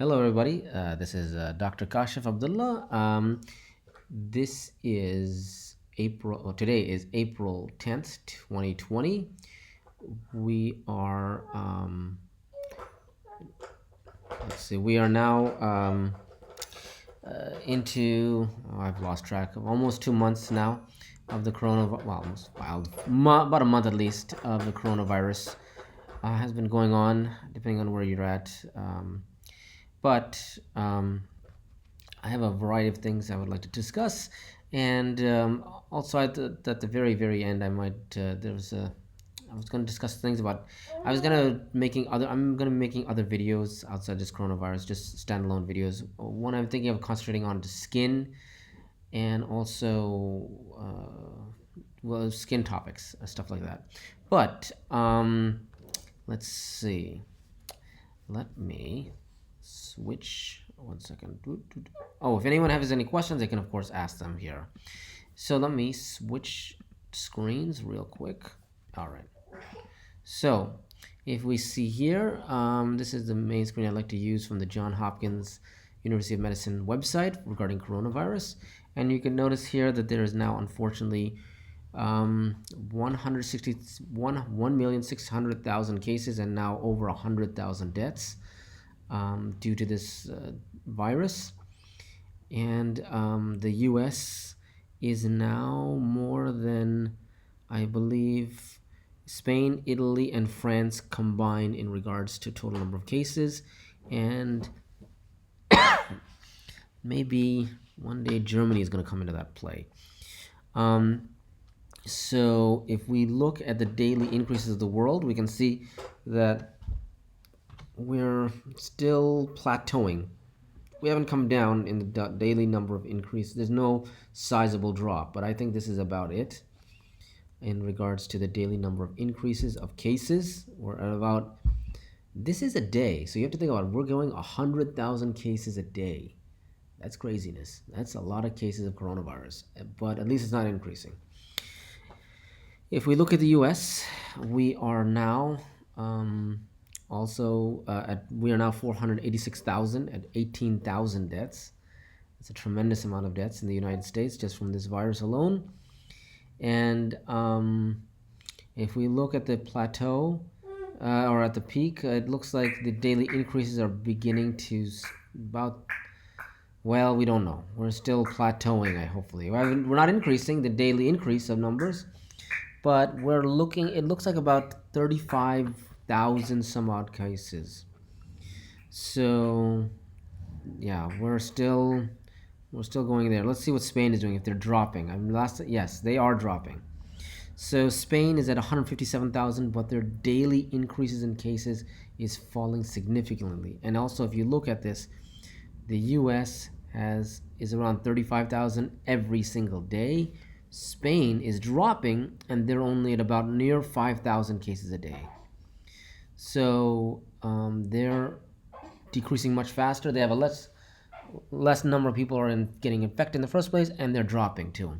Hello, everybody. This is Dr. Kashif Abdullah. This is April. Today is April 10th, 2020. We are. Let's see. We are now into. I've lost track of almost 2 months now of the coronavirus. Well, almost about a month at least of the coronavirus has been going on, depending on where you're at. But I have a variety of things I would like to discuss, and also at the very very end, I was going to discuss things about. I'm going to be making other videos outside this coronavirus, just standalone videos. One I'm thinking of concentrating on the skin, and also skin topics, stuff like that. But let's see. Let me switch 1 second. Oh, if anyone has any questions, they can of course ask them here. So let me switch screens real quick. All right. So if we see here, this is the main screen I like to use from the Johns Hopkins University of Medicine website regarding coronavirus. And you can notice here that there is now, unfortunately, 1,600,000 cases and now over 100,000 deaths due to this virus. And the US is now more than, I believe, Spain, Italy, and France combined in regards to total number of cases. And maybe one day Germany is going to come into that play. So if we look at the daily increases of the world, we can see that we're still plateauing. We haven't come down in the daily number of increase. There's no sizable drop, but I think this is about it in regards to the daily number of increases of cases. We're at about, this is a day, so you have to think about it. We're going 100,000 cases a day. That's craziness. That's a lot of cases of coronavirus, but at least it's not increasing. If we look at the US, we are now we are now 486,000 at 18,000 deaths. It's a tremendous amount of deaths in the United States just from this virus alone. And if we look at the plateau or at the peak, it looks like the daily increases are beginning to we don't know. We're still plateauing, hopefully. We're not increasing the daily increase of numbers, but it looks like about 35,000 some odd cases. So yeah, we're still going there. Let's see what Spain is doing, if they're dropping. Yes, they are dropping. So Spain is at 157,000, but their daily increases in cases is falling significantly. And also, if you look at this, the US is around 35,000 every single day. Spain is dropping, and they're only at about near 5,000 cases a day. So they're decreasing much faster. They have a less number of people are getting infected in the first place, and they're dropping too.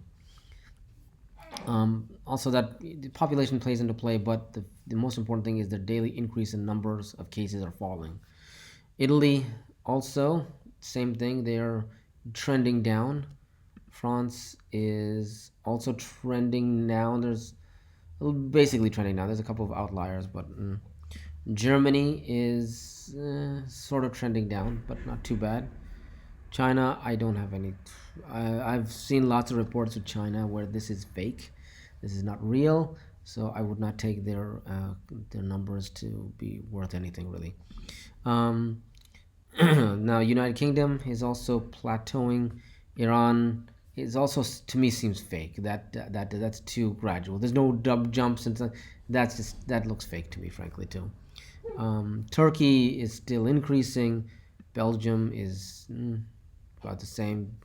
Also, that the population plays into play, but the most important thing is the daily increase in numbers of cases are falling. Italy also, same thing. They are trending down. France is also trending down. There's basically trending down. There's a couple of outliers, but Germany is sort of trending down, but not too bad. China, I don't have any. I've seen lots of reports of China where this is fake. This is not real. So I would not take their numbers to be worth anything really. Now, United Kingdom is also plateauing. Iran is also, to me, seems fake. That's too gradual. There's no jumps and that looks fake to me, frankly, too. Turkey is still increasing. Belgium is about the same,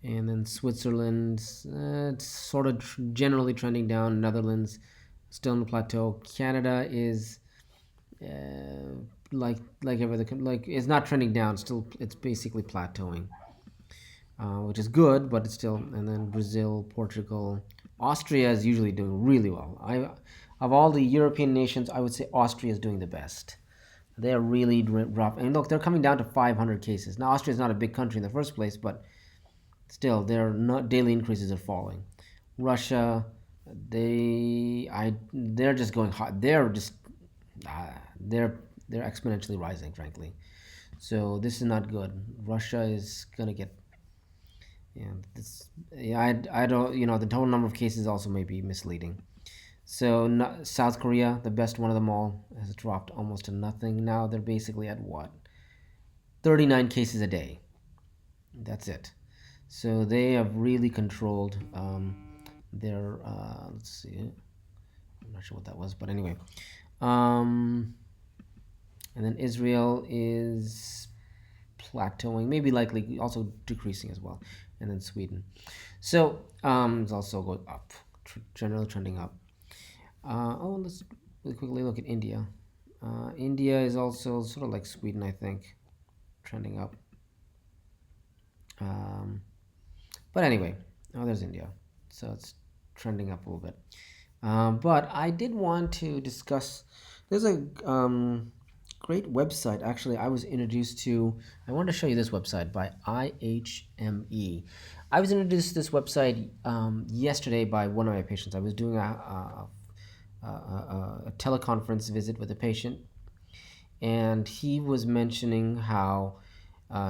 and then Switzerland, it's sort of generally trending down. Netherlands still in the plateau. Canada is like everything, like it's not trending down. Still, it's basically plateauing, which is good, but it's still. And then Brazil, Portugal, Austria is usually doing really well. Of all the European nations, I would say Austria is doing the best. They're really rough. And look, they're coming down to 500 cases. Now, Austria is not a big country in the first place, but still, their not daily increases are falling. Russia, they're just going hot. Uh, they're they're exponentially rising, frankly. So this is not good. Russia is gonna get, yeah, this, yeah, I don't, the total number of cases also may be misleading. So no, South Korea, the best one of them all, has dropped almost to nothing. Now they're basically at what? 39 cases a day. That's it. So they have really controlled their. Let's see. I'm not sure what that was, but anyway. Um, and then Israel is plateauing, maybe likely also decreasing as well. And then Sweden. So it's also going up, generally trending up. Let's really quickly look at India. India is also sort of like Sweden, I think, trending up. Um, but anyway, there's India. So it's trending up a little bit. But I did want to discuss. There's a great website. Actually, I was introduced to. I wanted to show you this website by IHME. I was introduced to this website yesterday by one of my patients. I was doing a teleconference visit with a patient, and he was mentioning how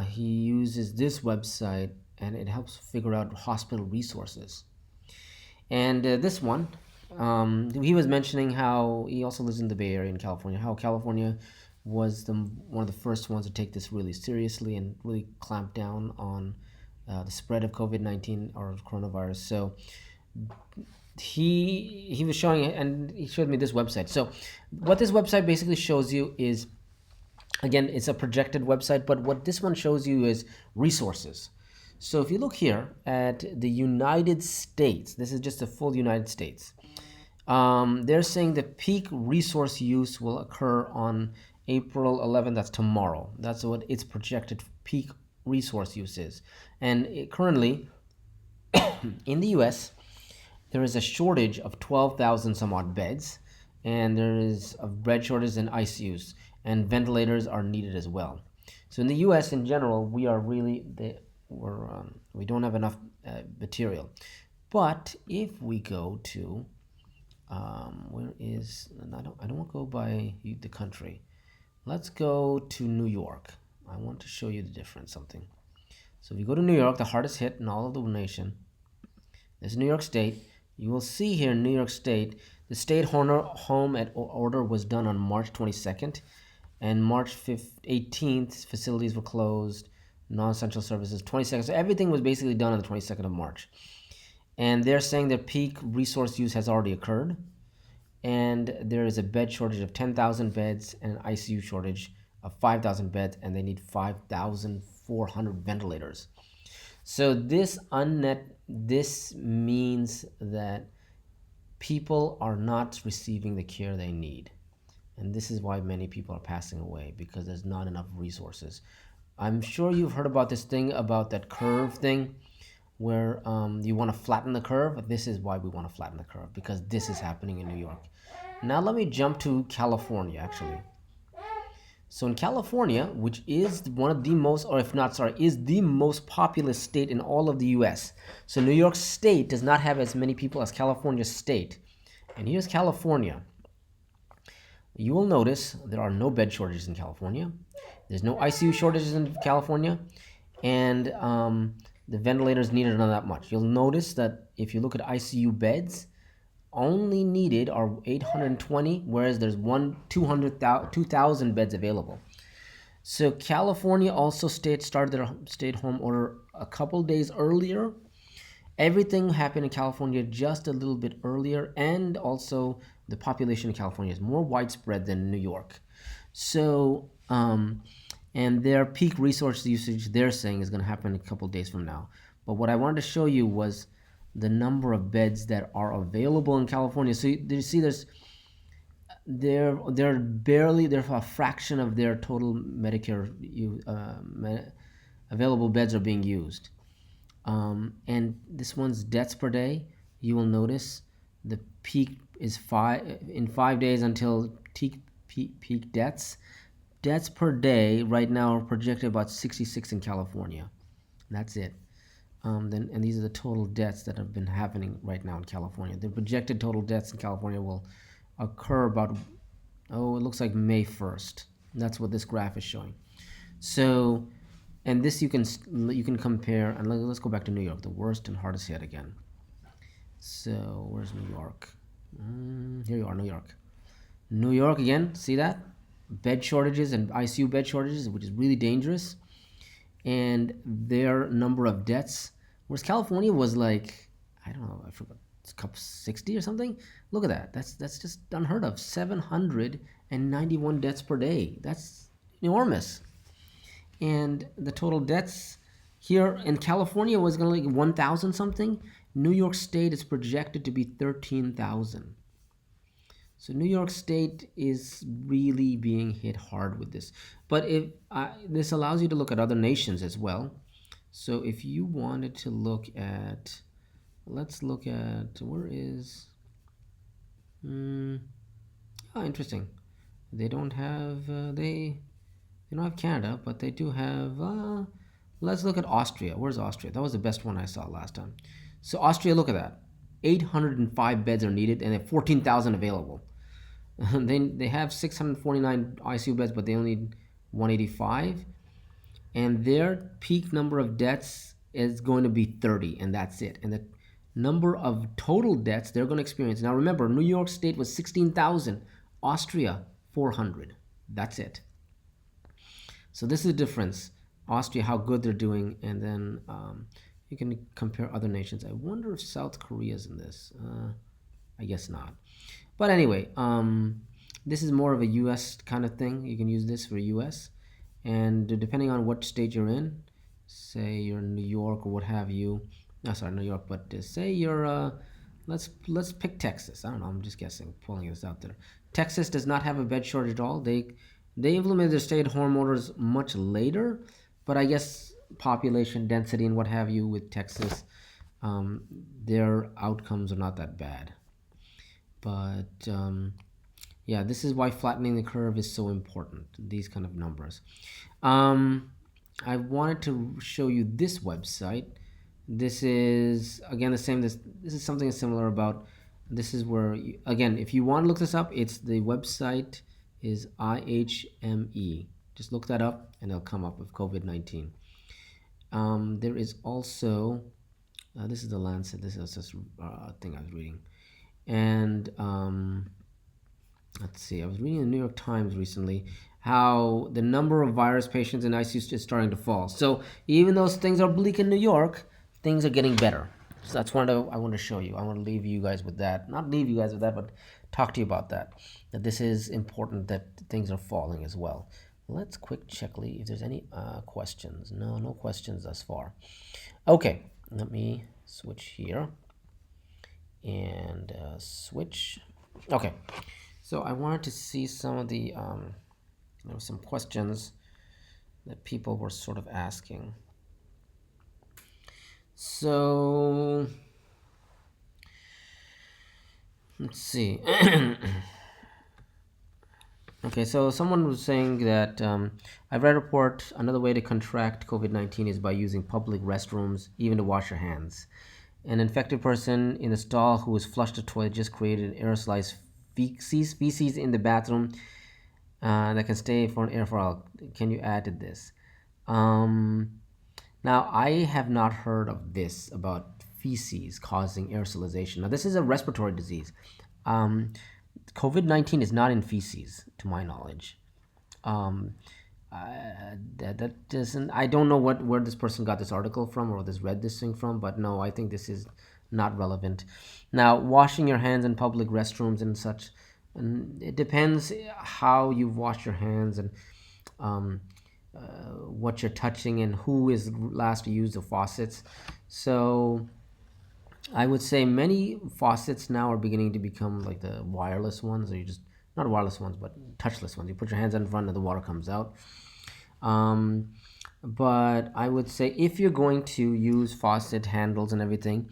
he uses this website and it helps figure out hospital resources. And this one, he was mentioning how he also lives in the Bay Area in California, how California was one of the first ones to take this really seriously and really clamp down on the spread of COVID-19 or coronavirus. So he was showing, and he showed me this website. So what this website basically shows you is, again, it's a projected website, but what this one shows you is resources. So if you look here at the United States, this is just the full United States. They're saying the peak resource use will occur on April 11th. That's tomorrow. That's what its projected peak resource use is. And currently, in the U.S., there is a shortage of 12,000 some odd beds, and there is a bed shortage in ICUs, and ventilators are needed as well. So in the U.S. in general, we are really we don't have enough material. But if we go to where is, and I don't want to go by the country. Let's go to New York. I want to show you the difference. Something. So if you go to New York, the hardest hit in all of the nation, this is New York State. You will see here in New York State, the state home at order was done on March 22nd, and March 18th, facilities were closed, non-essential services, 22nd. So everything was basically done on the 22nd of March. And they're saying that peak resource use has already occurred, and there is a bed shortage of 10,000 beds and an ICU shortage of 5,000 beds, and they need 5,400 ventilators. So this means that people are not receiving the care they need. And this is why many people are passing away, because there's not enough resources. I'm sure you've heard about this thing, about that curve thing, where you want to flatten the curve. This is why we want to flatten the curve, because this is happening in New York. Now let me jump to California, actually. So in California, which is one of the most, or if not, sorry, is the most populous state in all of the US. So New York State does not have as many people as California State. And here's California. You will notice there are no bed shortages in California. There's no ICU shortages in California. And the ventilators needed are not that much. You'll notice that if you look at ICU beds, only needed are 820, whereas there's 2,000 beds available. So California also started their stay-at-home order a couple days earlier. Everything happened in California just a little bit earlier, and also the population in California is more widespread than New York. So, and their peak resource usage, they're saying, is going to happen a couple days from now. But what I wanted to show you was the number of beds that are available in California. So you see, they're a fraction of their total Medicare available beds are being used. And this one's deaths per day. You will notice the peak is in 5 days until peak deaths. deaths per day right now are projected about 66 in California. That's it. And these are the total deaths that have been happening right now in California. The projected total deaths in California will occur about, oh, it looks like May 1st. That's what this graph is showing. So, and this you can compare, and let's go back to New York, the worst and hardest hit again. So, where's New York? Here you are, New York. New York again, see that? Bed shortages and ICU bed shortages, which is really dangerous. And their number of deaths, whereas California was like, I don't know, I forgot, it's cup 60 or something. Look at that. That's just unheard of. 791 deaths per day. That's enormous. And the total deaths here in California was going to like 1,000 something. New York State is projected to be 13,000. So New York State is really being hit hard with this. But if this allows you to look at other nations as well. So if you wanted to look at, let's look at, where is, oh, interesting. They don't have, they don't have Canada, but they do have, let's look at Austria. Where's Austria? That was the best one I saw last time. So Austria, look at that. 805 beds are needed and they have 14,000 available. They have 649 ICU beds, but they only need 185. And their peak number of deaths is going to be 30, and that's it. And the number of total deaths they're going to experience. Now remember, New York State was 16,000, Austria 400. That's it. So this is the difference. Austria, how good they're doing, and then you can compare other nations. I wonder if South Korea is in this. I guess not. But anyway, this is more of a U.S. kind of thing. You can use this for U.S. And depending on what state you're in, say you're in New York or what have you. No, sorry, New York, but say you're, let's pick Texas. I don't know. I'm just guessing, pulling this out there. Texas does not have a bed shortage at all. They implemented their stay-at-home orders much later, but I guess population density and what have you with Texas, their outcomes are not that bad. But yeah, this is why flattening the curve is so important, these kind of numbers. I wanted to show you this website. This is, again, the same. This is something similar about, this is where, again, if you want to look this up, it's the website is IHME. Just look that up and it'll come up with COVID-19. There is also, this is the Lancet. This is just a thing I was reading. And let's see, I was reading the New York Times recently how the number of virus patients in ICU is starting to fall. So even though things are bleak in New York, things are getting better. So that's what I want to show you. I want to leave you guys with that. Not leave you guys with that, but talk to you about that. That this is important, that things are falling as well. Let's quick check if there's any questions. No questions thus far. Okay, let me switch here. And switch. Okay, so I wanted to see some of the there were some questions that people were sort of asking. So let's see. Okay, so someone was saying that I read a report, another way to contract COVID-19 is by using public restrooms, even to wash your hands. An infected person in the stall who was flushed the toilet just created an aerosolized feces in the bathroom that can stay for an air for all. Can you add to this? Now, I have not heard of this about feces causing aerosolization. Now, this is a respiratory disease. COVID-19 is not in feces, to my knowledge. That doesn't. I don't know where this person got this article from or read this thing from, but no, I think this is not relevant. Now, washing your hands in public restrooms and such, and it depends how you've washed your hands and what you're touching and who is last to use the faucets. So I would say many faucets now are beginning to become like the wireless ones, or you just, not wireless ones, but touchless ones. You put your hands in front and the water comes out. But I would say if you're going to use faucet handles and everything,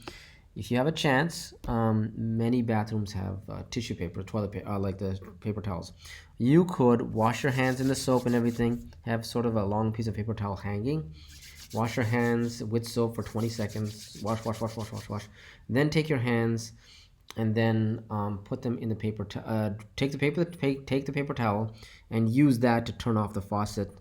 if you have a chance, many bathrooms have tissue paper, toilet paper, like the paper towels. you could wash your hands in the soap and everything, have sort of a long piece of paper towel hanging, wash your hands with soap for 20 seconds, wash, wash, wash, wash, wash, wash. Then take your hands and then put them in the take the paper towel and use that to turn off the faucet,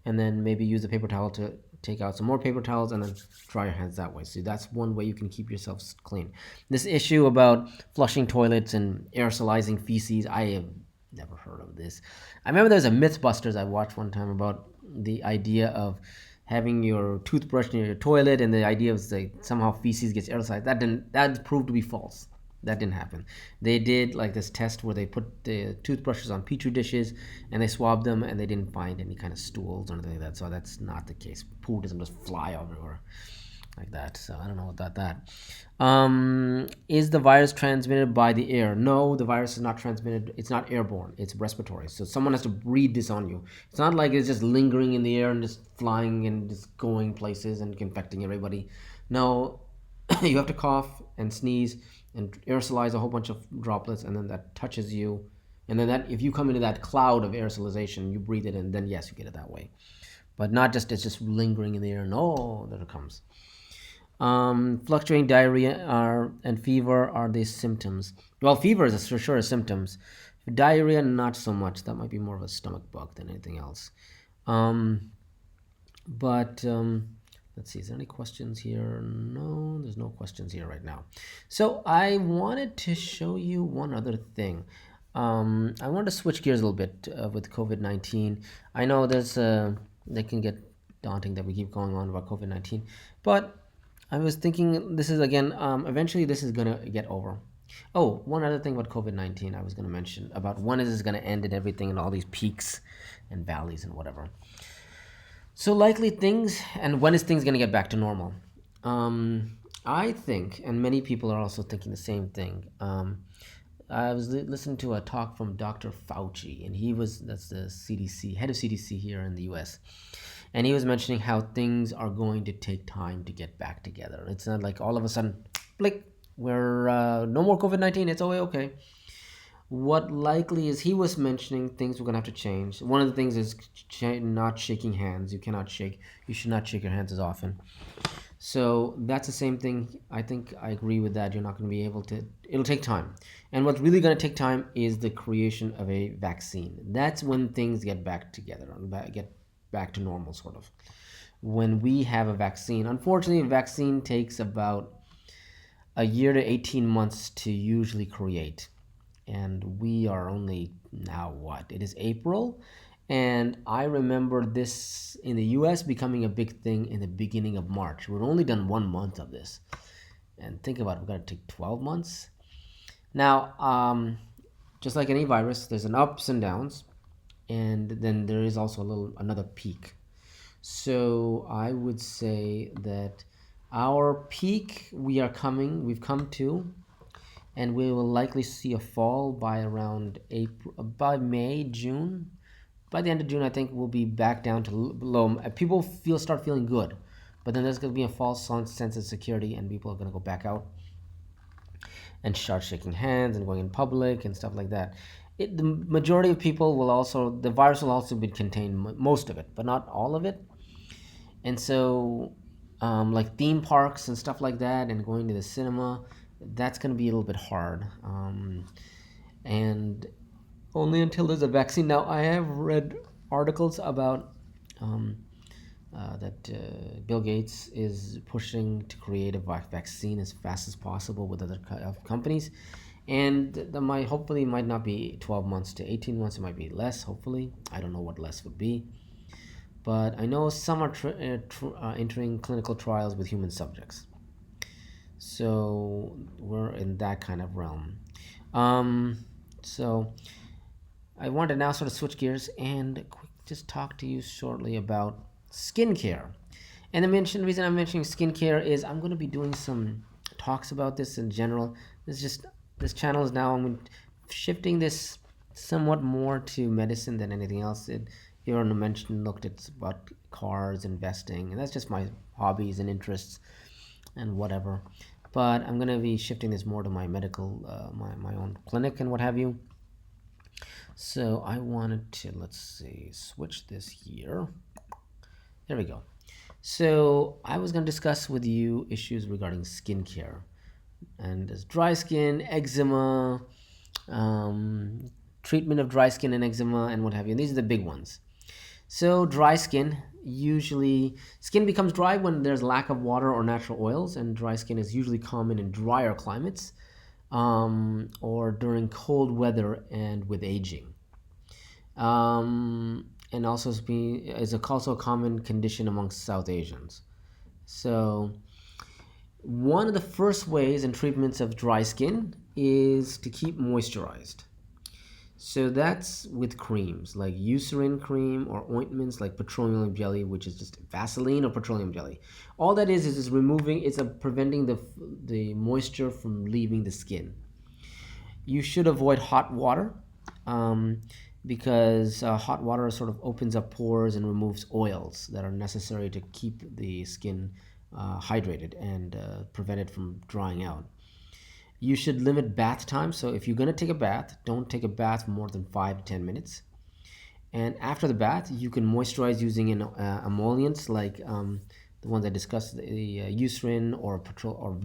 and then maybe use the paper towel to take out some more paper towels and then dry your hands that way. So that's one way you can keep yourself clean. This issue about flushing toilets and aerosolizing feces, I have never heard of this. I remember there's a Mythbusters I watched one time about the idea of having your toothbrush near your toilet, and the idea of like somehow feces gets aerosolized. That proved to be false. That didn't happen. They did like this test where they put the toothbrushes on petri dishes and they swabbed them, and they didn't find any kind of stools or anything like that. So that's not the case. Poo doesn't just fly everywhere like that. So I don't know about that. Is the virus transmitted by the air? No, the virus is not transmitted. It's not airborne. It's respiratory. So someone has to breathe this on you. It's not like it's just lingering in the air and just flying and just going places and infecting everybody. No, you have to cough and sneeze and aerosolize a whole bunch of droplets, and then that touches you. And then that, if you come into that cloud of aerosolization, you breathe it in, then yes, you get it that way. But not just it's just lingering in the air. No, there it comes. Fluctuating diarrhea and fever are these symptoms. Well, fever is for sure symptoms. Diarrhea, not so much. That might be more of a stomach bug than anything else. But let's see, is there any questions here? No, there's no questions here right now. So I wanted to show you one other thing. I wanted to switch gears a little bit with COVID-19. I know they can get daunting that we keep going on about COVID-19, but I was thinking this is again, eventually this is gonna get over. Oh, one other thing about COVID-19 I was gonna mention about when is this gonna end and everything and all these peaks and valleys and whatever. So likely things, and when is things gonna get back to normal? I think, and many people are also thinking the same thing. I was listening to a talk from Dr. Fauci, and that's the CDC, head of CDC here in the US. And he was mentioning how things are going to take time to get back together. It's not like all of a sudden, blink, we're no more COVID-19, it's okay. What likely is, he was mentioning things we're going to have to change. One of the things is not shaking hands. You should not shake your hands as often. So that's the same thing. I think I agree with that. You're not going to be able to, it'll take time. And what's really going to take time is the creation of a vaccine. That's when things get back together, get back to normal, sort of. When we have a vaccine, unfortunately, a vaccine takes about a year to 18 months to usually create. And we are only now what? It is April. And I remember this in the US becoming a big thing in the beginning of March. We've only done 1 month of this. And think about it, we've got to take 12 months. Now, just like any virus, there's an ups and downs. And then there is also another peak. So I would say that our peak we've come to, and we will likely see a fall by around by May, June. By the end of June, I think we'll be back down to low. People start feeling good, but then there's going to be a false sense of security, and people are going to go back out and start shaking hands and going in public and stuff like that. The majority of people the virus will also be contained, most of it, but not all of it. And so, like theme parks and stuff like that, and going to the cinema, that's going to be a little bit hard. And only until there's a vaccine. Now, I have read articles about that Bill Gates is pushing to create a vaccine as fast as possible with other companies. And hopefully might not be 12 months to 18 months. It might be less, hopefully. I don't know what less would be. But I know some are entering clinical trials with human subjects. So we're in that kind of realm. So I want to now sort of switch gears and just talk to you shortly about skincare. And the reason I'm mentioning skincare is I'm going to be doing some talks about this in general. This channel is now, I'm shifting this somewhat more to medicine than anything else. Here on the mention looked at about cars, investing, and that's just my hobbies and interests and whatever. But I'm going to be shifting this more to my medical, my own clinic and what have you. So I wanted to, let's see, switch this here. There we go. So I was going to discuss with you issues regarding skincare, and there's dry skin, eczema, um, treatment of dry skin and eczema, and what have you. And these are the big ones. So dry skin, usually skin becomes dry when there's lack of water or natural oils, and dry skin is usually common in drier climates, or during cold weather and with aging. And also is also a common condition amongst South Asians. So one of the first ways and treatments of dry skin is to keep moisturized. So that's with creams like Eucerin cream or ointments like petroleum jelly, which is just Vaseline or petroleum jelly. All that is removing, it's preventing the moisture from leaving the skin. You should avoid hot water, um, because hot water sort of opens up pores and removes oils that are necessary to keep the skin hydrated and prevent it from drying out. You should limit bath time. So if you're going to take a bath, don't take a bath for more than 5 to 10 minutes. And after the bath, you can moisturize using emollients like the ones I discussed, the Eucerin or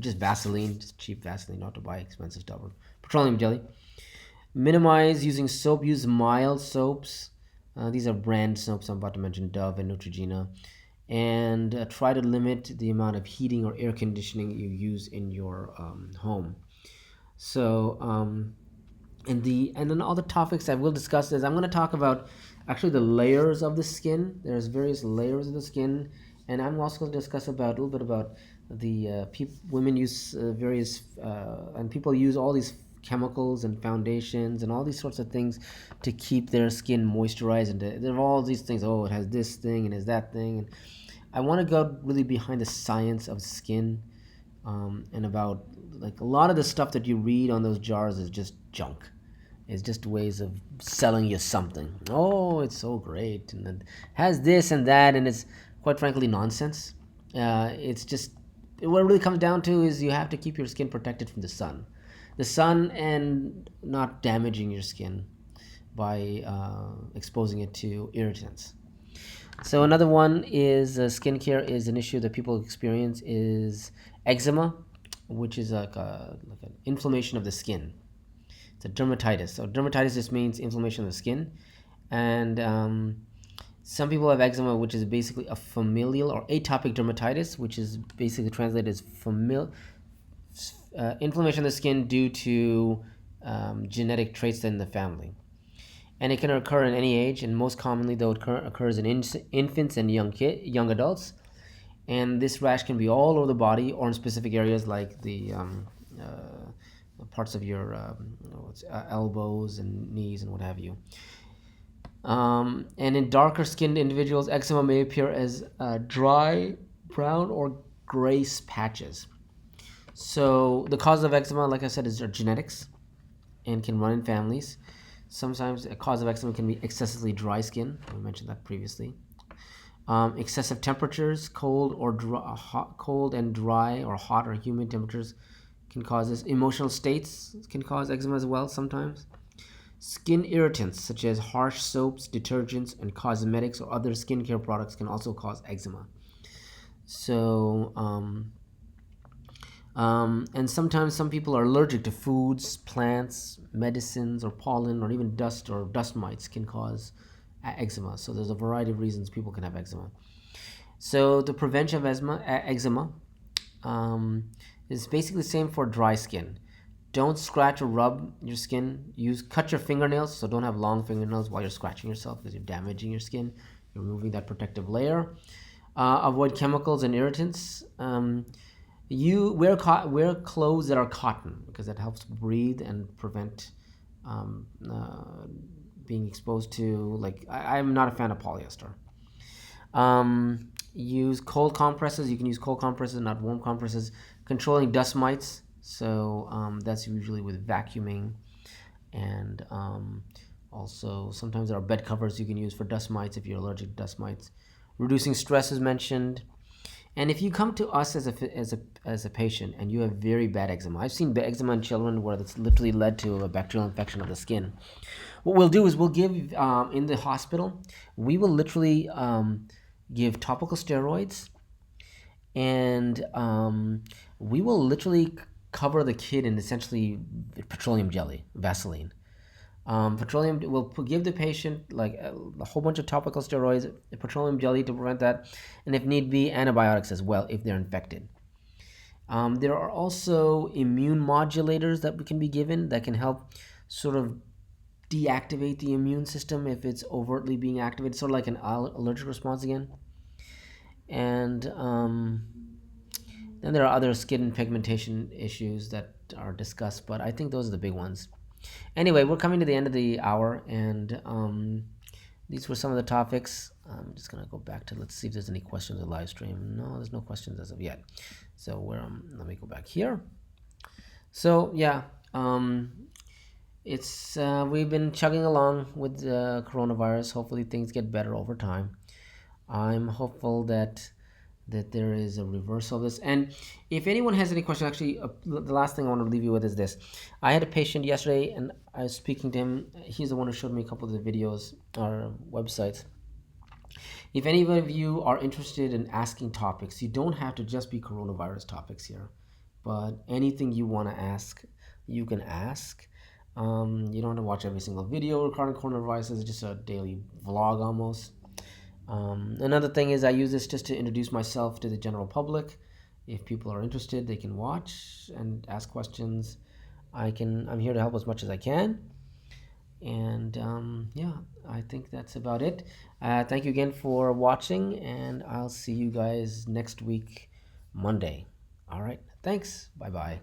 just Vaseline, just cheap Vaseline, not to buy expensive stuff, or petroleum jelly. Minimize using soap. Use mild soaps. These are brand soaps I'm about to mention, Dove and Neutrogena. And try to limit the amount of heating or air conditioning you use in your home. So, and then all the topics I will discuss is I'm going to talk about actually the layers of the skin. There's various layers of the skin, and I'm also going to discuss about a little bit about the women use various and people use all these chemicals and foundations and all these sorts of things to keep their skin moisturized. And there are all these things. Oh, it has this thing and it has that thing. And I want to go really behind the science of skin, and about like a lot of the stuff that you read on those jars is just junk. It's just ways of selling you something. Oh, it's so great, and it has this and that, and it's quite frankly nonsense. It's just what it really comes down to is you have to keep your skin protected from the sun, and not damaging your skin by exposing it to irritants. So another one is skincare is an issue that people experience is eczema, which is like an inflammation of the skin. It's a dermatitis. So dermatitis just means inflammation of the skin, and some people have eczema, which is basically a familial or atopic dermatitis, which is basically translated as inflammation of the skin due to genetic traits in the family. And it can occur in any age, and most commonly, though, it occurs in infants and young adults. And this rash can be all over the body or in specific areas like the parts of your elbows and knees and what have you. And in darker skinned individuals, eczema may appear as dry, brown, or gray patches. So the cause of eczema, like I said, is genetics and can run in families. Sometimes a cause of eczema can be excessively dry skin. I mentioned that previously. Excessive temperatures, cold and dry, or hot or humid temperatures can cause this. Emotional states can cause eczema as well sometimes. Skin irritants such as harsh soaps, detergents, and cosmetics or other skincare products can also cause eczema. So, and sometimes some people are allergic to foods, plants, medicines, or pollen, or even dust or dust mites can cause eczema. So there's a variety of reasons people can have eczema. So the prevention of eczema is basically the same for dry skin. Don't scratch or rub your skin. Cut your fingernails, so don't have long fingernails while you're scratching yourself because you're damaging your skin. You're removing that protective layer. Avoid chemicals and irritants. You wear clothes that are cotton because that helps breathe and prevent being exposed to, like, I'm not a fan of polyester. Use cold compresses. You can use cold compresses, not warm compresses. Controlling dust mites. So that's usually with vacuuming, and also sometimes there are bed covers you can use for dust mites if you're allergic to dust mites. Reducing stress is mentioned, And if you come to us as a patient and you have very bad eczema, I've seen eczema in children where it's literally led to a bacterial infection of the skin. What we'll do is we'll give in the hospital, we will literally give topical steroids, and we will literally cover the kid in essentially petroleum jelly, Vaseline. Petroleum will give the patient like a whole bunch of topical steroids, petroleum jelly to prevent that, and if need be, antibiotics as well if they're infected. There are also immune modulators that can be given that can help sort of deactivate the immune system if it's overtly being activated, sort of like an allergic response again. And then there are other skin pigmentation issues that are discussed, but I think those are the big ones. Anyway, we're coming to the end of the hour, and these were some of the topics. I'm just gonna go back to, let's see if there's any questions in the live stream. No, there's no questions as of yet. So we're let me go back here. So yeah, it's we've been chugging along with the coronavirus. Hopefully things get better over time. I'm hopeful that there is a reversal of this. And if anyone has any questions, actually, the last thing I want to leave you with is this. I had a patient yesterday, and I was speaking to him. He's the one who showed me a couple of the videos or websites. If any of you are interested in asking topics, you don't have to just be coronavirus topics here, but anything you want to ask, you can ask. You don't have to watch every single video regarding coronavirus. It's just a daily vlog almost. Another thing is I use this just to introduce myself to the general public. If people are interested, they can watch and ask questions. I'm here to help as much as I can. And yeah, I think that's about it. Thank you again for watching, and I'll see you guys next week, Monday. All right. Thanks. Bye bye.